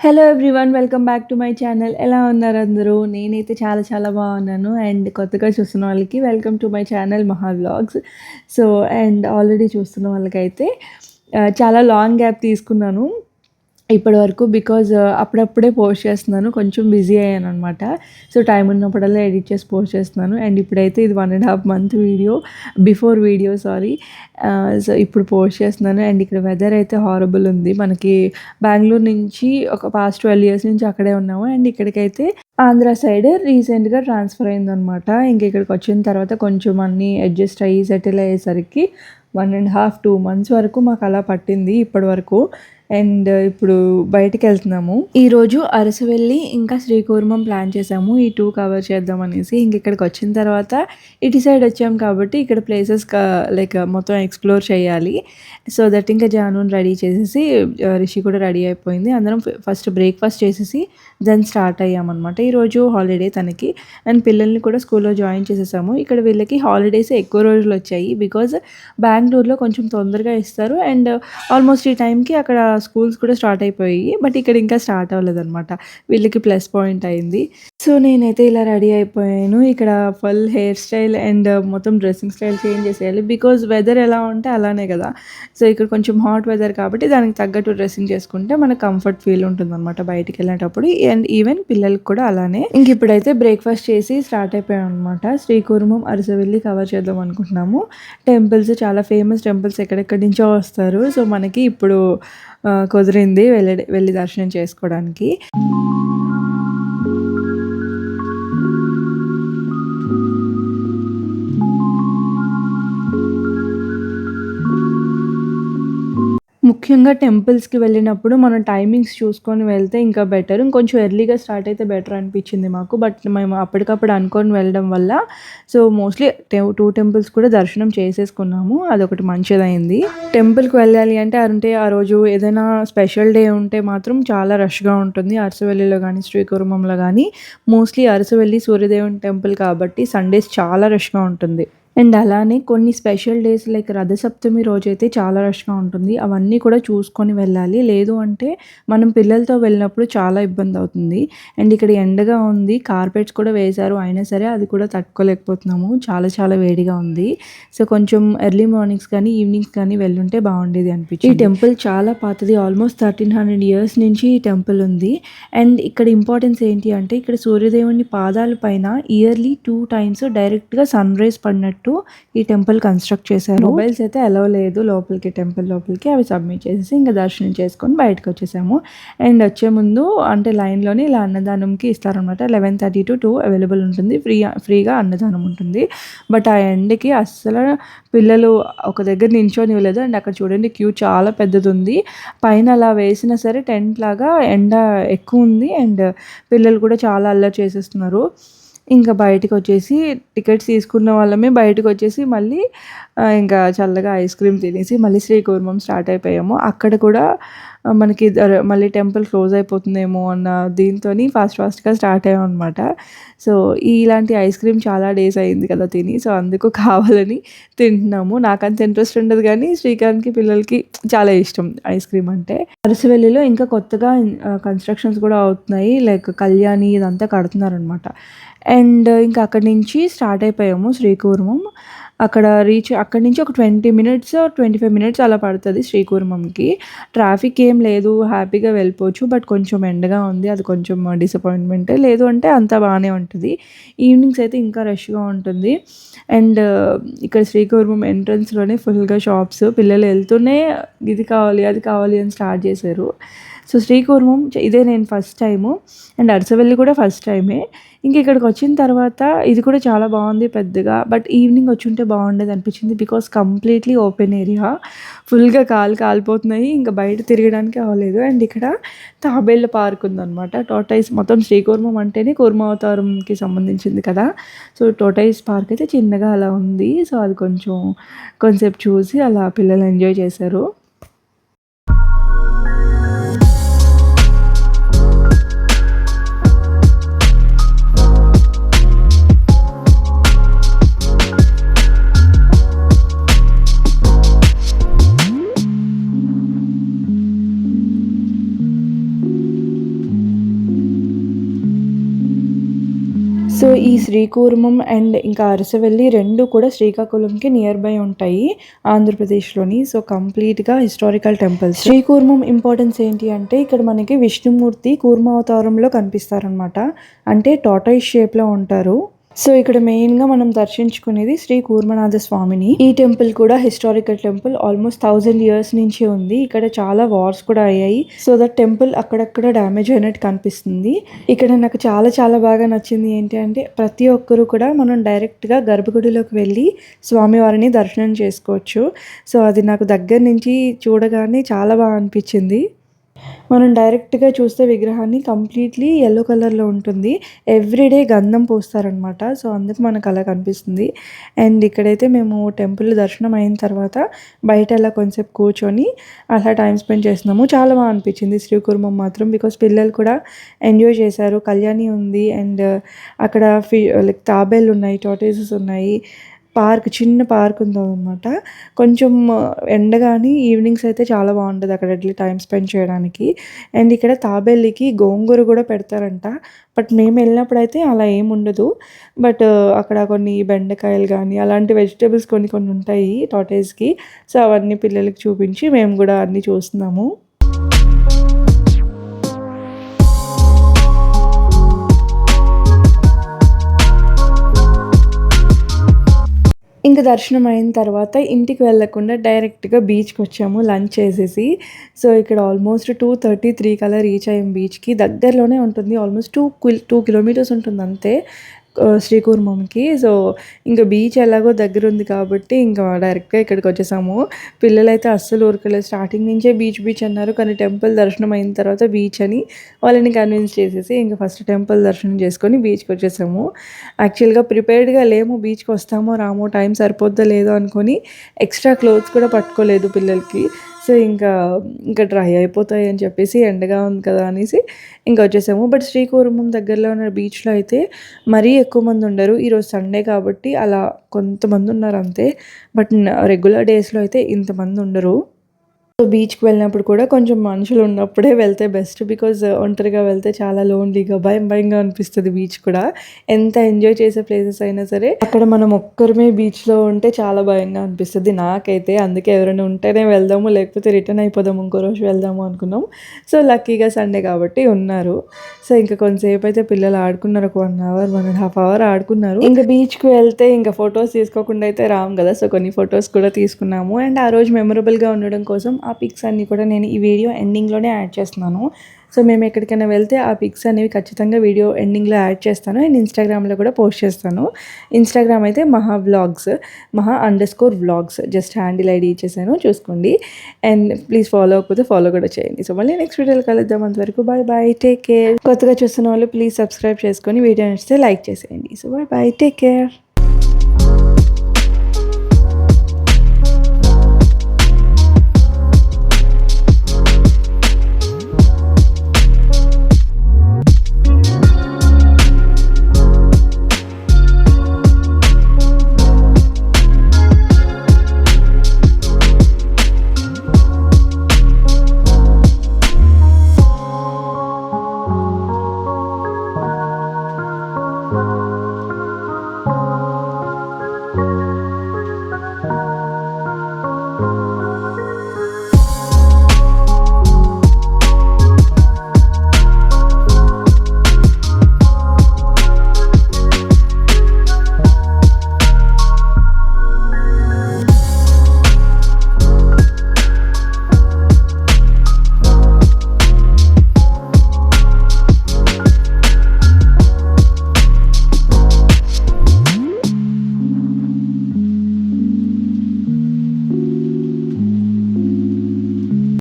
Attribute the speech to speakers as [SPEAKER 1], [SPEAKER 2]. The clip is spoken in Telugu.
[SPEAKER 1] Hello everyone, welcome back to my channel. ఎలా ఉన్నారు అందరూ? నేనైతే చాలా చాలా బాగున్నాను. అండ్ కొత్తగా చూస్తున్న వాళ్ళకి వెల్కమ్ టు మై ఛానల్ మహా వ్లాగ్స్. సో అండ్ ఆల్రెడీ చూస్తున్న వాళ్ళకైతే చాలా లాంగ్ గ్యాప్ తీసుకున్నాను ఇప్పటివరకు. బికాజ్ అప్పుడప్పుడే పోస్ట్ చేస్తున్నాను, కొంచెం బిజీ అయ్యాననమాట. సో టైం ఉన్నప్పుడల్లా ఎడిట్ చేసి పోస్ట్ చేస్తున్నాను. అండ్ ఇప్పుడైతే ఇది 1.5 month video, before video sorry. So ఇప్పుడు పోస్ట్ చేస్తున్నాను. అండ్ ఇక్కడ వెదర్ అయితే హారబుల్ ఉంది. మనకి బెంగళూరు నుంచి ఒక పాస్ట్ 12 years నుంచి అక్కడే ఉన్నాము. అండ్ ఇక్కడికైతే ఆంధ్ర సైడ్ రీసెంట్గా ట్రాన్స్ఫర్ అయిందనమాట. ఇంక ఇక్కడికి వచ్చిన తర్వాత కొంచెం అన్నీ అడ్జస్ట్ అయ్యి సెటిల్ అయ్యేసరికి 1.5-2 months వరకు మాకు అలా పట్టింది ఇప్పటి వరకు. అండ్ ఇప్పుడు బయటికెళ్తున్నాము. ఈరోజు అరసవెల్లి ఇంకా శ్రీకూర్మం ప్లాన్ చేసాము, ఈ 2 కవర్ చేద్దాం అనేసి. ఇంక ఇక్కడికి వచ్చిన తర్వాత ఇటు సైడ్ వచ్చాము కాబట్టి ఇక్కడ ప్లేసెస్ లైక్ మొత్తం ఎక్స్ప్లోర్ చేయాలి. సో దట్ ఇంకా జానుని రెడీ చేసేసి రిషి కూడా రెడీ అయిపోయింది. అందరం ఫస్ట్ బ్రేక్ఫాస్ట్ చేసేసి దెన్ స్టార్ట్ అయ్యామన్నమాట. ఈరోజు హాలిడే తనకి. అండ్ పిల్లల్ని కూడా స్కూల్లో జాయిన్ చేసేసాము. ఇక్కడ వీళ్ళకి హాలిడేస్ ఎక్కువ రోజులు వచ్చాయి బికాజ్ బెంగళూరులో కొంచెం తొందరగా ఇస్తారు. అండ్ ఆల్మోస్ట్ ఈ టైంకి అక్కడ స్కూల్స్ కూడా స్టార్ట్ అయిపోయాయి. బట్ ఇక్కడ ఇంకా స్టార్ట్ అవ్వలేదన్నమాట. వీళ్ళకి ప్లస్ పాయింట్ అయింది. సో నేనైతే ఇలా రెడీ అయిపోయాను. ఇక్కడ ఫుల్ హెయిర్ స్టైల్ అండ్ మొత్తం డ్రెస్సింగ్ స్టైల్ చేంజ్ చేసేయాలి బికాజ్ వెదర్ ఎలా ఉంటే అలానే కదా. సో ఇక్కడ కొంచెం హాట్ వెదర్ కాబట్టి దానికి తగ్గట్టు డ్రెస్సింగ్ చేసుకుంటే మనకు కంఫర్ట్ ఫీల్ ఉంటుంది అనమాట బయటికి వెళ్ళేటప్పుడు. అండ్ ఈవెన్ పిల్లలకి కూడా అలానే. ఇంక ఇప్పుడైతే బ్రేక్ఫాస్ట్ చేసి స్టార్ట్ అయిపోయాం అనమాట. శ్రీకూర్మం అరసవెల్లి కవర్ చేద్దాం అనుకుంటున్నాము. టెంపుల్స్ చాలా ఫేమస్ టెంపుల్స్ ఎక్కడెక్కడి నుంచో వస్తారు. సో మనకి ఇప్పుడు కుదిరింది వెళ్ళి దర్శనం చేసుకోవడానికి. ముఖ్యంగా టెంపుల్స్కి వెళ్ళినప్పుడు మనం టైమింగ్స్ చూసుకొని వెళ్తే ఇంకా బెటర్. ఇంకొంచెం ఎర్లీగా స్టార్ట్ అయితే బెటర్ అనిపించింది మాకు. బట్ మేము అప్పటికప్పుడు అనుకొని వెళ్ళడం వల్ల సో మోస్ట్లీ 2 temples కూడా దర్శనం చేసేసుకున్నాము. అదొకటి మంచిదైంది. టెంపుల్కి వెళ్ళాలి అంటే ఆ రోజు ఏదైనా స్పెషల్ డే ఉంటే మాత్రం చాలా రష్గా ఉంటుంది. అరసవెల్లిలో కానీ శ్రీకూర్మంలో కానీ. మోస్ట్లీ అరసవెల్లి సూర్యదేవుని టెంపుల్ కాబట్టి సండేస్ చాలా రష్గా ఉంటుంది. అండ్ అలానే కొన్ని స్పెషల్ డేస్ లైక్ రథసప్తమి రోజైతే చాలా రష్గా ఉంటుంది. అవన్నీ కూడా చూసుకొని వెళ్ళాలి. లేదు అంటే మనం పిల్లలతో వెళ్ళినప్పుడు చాలా ఇబ్బంది అవుతుంది. అండ్ ఇక్కడ ఎండగా ఉంది, కార్పెట్స్ కూడా వేశారు, అయినా సరే అది కూడా తట్టుకోలేకపోతున్నాము. చాలా చాలా వేడిగా ఉంది. సో కొంచెం ఎర్లీ మార్నింగ్స్ కానీ ఈవినింగ్స్ కానీ వెళ్ళుంటే బాగుండేది అనిపించింది. ఈ టెంపుల్ చాలా పాతది, ఆల్మోస్ట్ 1300 years నుంచి ఈ టెంపుల్ ఉంది. అండ్ ఇక్కడ ఇంపార్టెన్స్ ఏంటి అంటే ఇక్కడ సూర్యదేవుని పాదాల పైన ఇయర్లీ 2 times డైరెక్ట్గా సన్ రైజ్ పడినట్టు ఈ టెంపుల్ కన్స్ట్రక్ట్ చేశారు. మొబైల్స్ అయితే అలౌ లేదు లోపలికి, టెంపుల్ లోపలికి. అవి సబ్మిట్ చేసేసి ఇంకా దర్శనం చేసుకొని బయటకు వచ్చేసాము. అండ్ వచ్చే ముందు అంటే లైన్లోనే ఇలా అన్నదానంకి ఇస్తారనమాట. 11:30 to 2 అవైలబుల్ ఉంటుంది. ఫ్రీగా అన్నదానం ఉంటుంది. బట్ ఆ ఎండకి అస్సలు పిల్లలు ఒక దగ్గర నించోనివ్వలేదు. అండ్ అక్కడ చూడండి క్యూ చాలా పెద్దది ఉంది. పైన అలా వేసినా సరే టెంట్ లాగా ఎండ ఎక్కువ ఉంది. అండ్ పిల్లలు కూడా చాలా అల్లరి చేసేస్తున్నారు. ఇంకా బయటకు వచ్చేసి టికెట్స్ తీసుకున్న వాళ్ళమే బయటకు వచ్చేసి మళ్ళీ ఇంకా చల్లగా ఐస్ క్రీమ్ తినేసి మళ్ళీ శ్రీకూర్మం స్టార్ట్ అయిపోయాము. అక్కడ కూడా మనకి మళ్ళీ టెంపుల్ క్లోజ్ అయిపోతుందేమో అన్న దీంతో ఫాస్ట్గా స్టార్ట్ అయ్యాం అనమాట. సో ఇలాంటి ఐస్ క్రీమ్ చాలా డేస్ అయింది కదా తిని. సో అందుకు కావాలని తింటున్నాము. నాకంత ఇంట్రెస్ట్ ఉండదు కానీ శ్రీకాంత్కి పిల్లలకి చాలా ఇష్టం ఐస్ క్రీమ్ అంటే. అరసవెల్లిలో ఇంకా కొత్తగా కన్స్ట్రక్షన్స్ కూడా అవుతున్నాయి. లైక్ కళ్యాణి ఇదంతా కడుతున్నారనమాట. అండ్ ఇంకా అక్కడి నుంచి స్టార్ట్ అయిపోయాము శ్రీకూర్మం. అక్కడి నుంచి ఒక 20 minutes 25 minutes అలా పడుతుంది శ్రీకూర్మంకి. ట్రాఫిక్ ఏం లేదు, హ్యాపీగా వెళ్ళిపోవచ్చు. బట్ కొంచెం ఎండగా ఉంది, అది కొంచెం డిసప్పాయింట్మెంట్. లేదు అంటే అంతా బాగానే ఉంటుంది. ఈవినింగ్స్ అయితే ఇంకా రష్గా ఉంటుంది. అండ్ ఇక్కడ శ్రీకూర్మం ఎంట్రన్స్లోనే ఫుల్గా షాప్స్. పిల్లలు వెళ్తూనే ఇది కావాలి అది కావాలి అని స్టార్ట్ చేశారు. సో శ్రీకూర్మం ఇదే నేను ఫస్ట్ టైము. అండ్ అరసవెల్లి కూడా ఫస్ట్ టైమే. ఇంక ఇక్కడికి వచ్చిన తర్వాత ఇది కూడా చాలా బాగుంది పెద్దగా. బట్ ఈవినింగ్ వచ్చి ఉంటే బాగుండేది అనిపించింది బికాస్ కంప్లీట్లీ ఓపెన్ ఏరియా. ఫుల్గా కాలిపోతున్నాయి, ఇంకా బయట తిరగడానికి అవ్వలేదు. అండ్ ఇక్కడ తాబేళ్ళ పార్క్ ఉందన్నమాట. టోటైస్ మొత్తం శ్రీకూర్మం అంటేనే కూర్మావతారంకి సంబంధించింది కదా. సో టోటైస్ పార్క్ అయితే చిన్నగా అలా ఉంది. సో అది కొంచెంసేపు చూసి అలా పిల్లలు ఎంజాయ్ చేశారు. సో ఈ శ్రీకూర్మం అండ్ ఇంకా అరసవెల్లి 2 కూడా శ్రీకాకుళంకి నియర్ బై ఉంటాయి ఆంధ్రప్రదేశ్లోని. సో కంప్లీట్గా హిస్టారికల్ టెంపుల్స్. శ్రీకూర్మం ఇంపార్టెన్స్ ఏంటి అంటే ఇక్కడ మనకి విష్ణుమూర్తి కూర్మావతారంలో కనిపిస్తారనమాట. అంటే టార్టాయిస్ షేప్లో ఉంటారు. సో ఇక్కడ మెయిన్గా మనం దర్శించుకునేది శ్రీ కూర్మనాథ స్వామిని. ఈ టెంపుల్ కూడా హిస్టారికల్ టెంపుల్, ఆల్మోస్ట్ 1000 years నుంచి ఉంది. ఇక్కడ చాలా వార్స్ కూడా అయ్యాయి. సో దట్ టెంపుల్ అక్కడక్కడ డ్యామేజ్ అయినట్టు కనిపిస్తుంది. ఇక్కడ నాకు చాలా చాలా బాగా నచ్చింది ఏంటి అంటే ప్రతి ఒక్కరు కూడా మనం డైరెక్ట్గా గర్భగుడిలోకి వెళ్ళి స్వామివారిని దర్శనం చేసుకోవచ్చు. సో అది నాకు దగ్గర నుంచి చూడగానే చాలా బాగా అనిపించింది. మనం డైరెక్ట్గా చూస్తే విగ్రహాన్ని కంప్లీట్లీ ఎల్లో కలర్లో ఉంటుంది. ఎవ్రీడే గంధం పోస్తారనమాట. సో అందుకు మనకు అలా కనిపిస్తుంది. అండ్ ఇక్కడైతే మేము టెంపుల్ దర్శనం అయిన తర్వాత బయట అలా కొంచెంసేపు కూర్చొని అలా టైం స్పెండ్ చేస్తున్నాము. చాలా బాగా అనిపించింది శ్రీకూర్మం మాత్రం. బికాస్ పిల్లలు కూడా ఎంజాయ్ చేశారు. కళ్యాణి ఉంది అండ్ అక్కడ లైక్ తాబేళ్ళు ఉన్నాయి, టార్టాయిసెస్ ఉన్నాయి, చిన్న పార్క్ ఉందన్నమాట. కొంచెం ఎండ కానీ ఈవినింగ్స్ అయితే చాలా బాగుంటుంది అక్కడ వెళ్ళి టైం స్పెండ్ చేయడానికి. అండ్ ఇక్కడ తాబేళ్ళకి గోంగూర కూడా పెడతారంట. బట్ మేము వెళ్ళినప్పుడు అయితే అలా ఏముండదు. బట్ అక్కడ కొన్ని బెండకాయలు కానీ అలాంటి వెజిటేబుల్స్ కొన్ని ఉంటాయి టార్టాయిస్కి. సో అవన్నీ పిల్లలకి చూపించి మేము కూడా అన్నీ చూస్తున్నాము. ఇంకా దర్శనం అయిన తర్వాత ఇంటికి వెళ్ళకుండా డైరెక్ట్గా బీచ్కి వచ్చాము లంచ్ చేసేసి. సో ఇక్కడ ఆల్మోస్ట్ 2:33 కల్లా రీచ్ అయ్యాం బీచ్కి. దగ్గరలోనే ఉంటుంది, ఆల్మోస్ట్ 2 kilometers ఉంటుంది అంతే శ్రీకూర్మంకి. సో ఇంకా బీచ్ ఎలాగో దగ్గర ఉంది కాబట్టి ఇంకా డైరెక్ట్గా ఇక్కడికి వచ్చేసాము. పిల్లలైతే అస్సలు ఊరుకోలేదు. స్టార్టింగ్ నుంచే బీచ్ అన్నారు, కానీ టెంపుల్ దర్శనం అయిన తర్వాత బీచ్ అని వాళ్ళని కన్విన్స్ చేసేసి ఇంకా ఫస్ట్ టెంపుల్ దర్శనం చేసుకొని బీచ్కి వచ్చేసాము. యాక్చువల్గా ప్రిపేర్డ్గా లేము, బీచ్కి వస్తామో రామో, టైం సరిపోద్దో లేదో అనుకొని ఎక్స్ట్రా క్లోత్స్ కూడా పట్టుకోలేదు పిల్లలకి. సో ఇంకా డ్రై అయిపోతాయి అని చెప్పేసి ఎండగా ఉంది కదా అనేసి ఇంకా వచ్చేసాము. బట్ శ్రీకూర్మం దగ్గరలో ఉన్న బీచ్లో అయితే మరీ ఎక్కువ మంది ఉండరు. ఈరోజు సండే కాబట్టి అలా కొంతమంది ఉన్నారు అంతే. బట్ రెగ్యులర్ డేస్లో అయితే ఇంతమంది ఉండరు. సో బీచ్కి వెళ్ళినప్పుడు కూడా కొంచెం మనుషులు ఉన్నప్పుడే వెళ్తే బెస్ట్. బికాజ్ ఒంటరిగా వెళ్తే చాలా లోన్లీగా భయంగా అనిపిస్తుంది. బీచ్ కూడా ఎంత ఎంజాయ్ చేసే ప్లేసెస్ అయినా సరే అక్కడ మనం ఒక్కరమే బీచ్లో ఉంటే చాలా భయంగా అనిపిస్తుంది నాకైతే. అందుకే ఎవరైనా ఉంటేనే వెళ్దాము, లేకపోతే రిటర్న్ అయిపోదాము, ఇంకో రోజు వెళ్దాము అనుకున్నాం. సో లక్కీగా సండే కాబట్టి ఉన్నారు. సో ఇంకా కొంతసేపు అయితే పిల్లలు ఆడుకున్నారు, ఒక 1 hour 1.5 hour ఆడుకున్నారు. ఇంకా బీచ్కి వెళ్తే ఇంకా ఫొటోస్ తీసుకోకుండా అయితే రాము కదా. సో కొన్ని ఫొటోస్ కూడా తీసుకున్నాము. అండ్ ఆ రోజు మెమొరబుల్గా ఉండడం కోసం ఆ పిక్స్ అన్నీ కూడా నేను ఈ వీడియో ఎండింగ్లోనే యాడ్ చేస్తున్నాను. సో మేము ఎక్కడికైనా వెళ్తే ఆ పిక్స్ అనేవి ఖచ్చితంగా వీడియో ఎండింగ్లో యాడ్ చేస్తాను. అండ్ ఇన్స్టాగ్రామ్లో కూడా పోస్ట్ చేస్తాను. ఇన్స్టాగ్రామ్ అయితే మహా_వ్లాగ్స్ జస్ట్ హ్యాండిల్ ఐడి ఇచ్చేసాను, చూసుకోండి. అండ్ ప్లీజ్ ఫాలో అవ్వకపోతే ఫాలో కూడా చేయండి. సో మళ్ళీ నెక్స్ట్ వీడియోలో కలుద్దాం. అంతవరకు బాయ్, టేక్ కేర్. కొత్తగా చూస్తున్న వాళ్ళు ప్లీజ్ సబ్స్క్రైబ్ చేసుకొని వీడియో నచ్చితే లైక్ చేసేయండి. So bye, take care.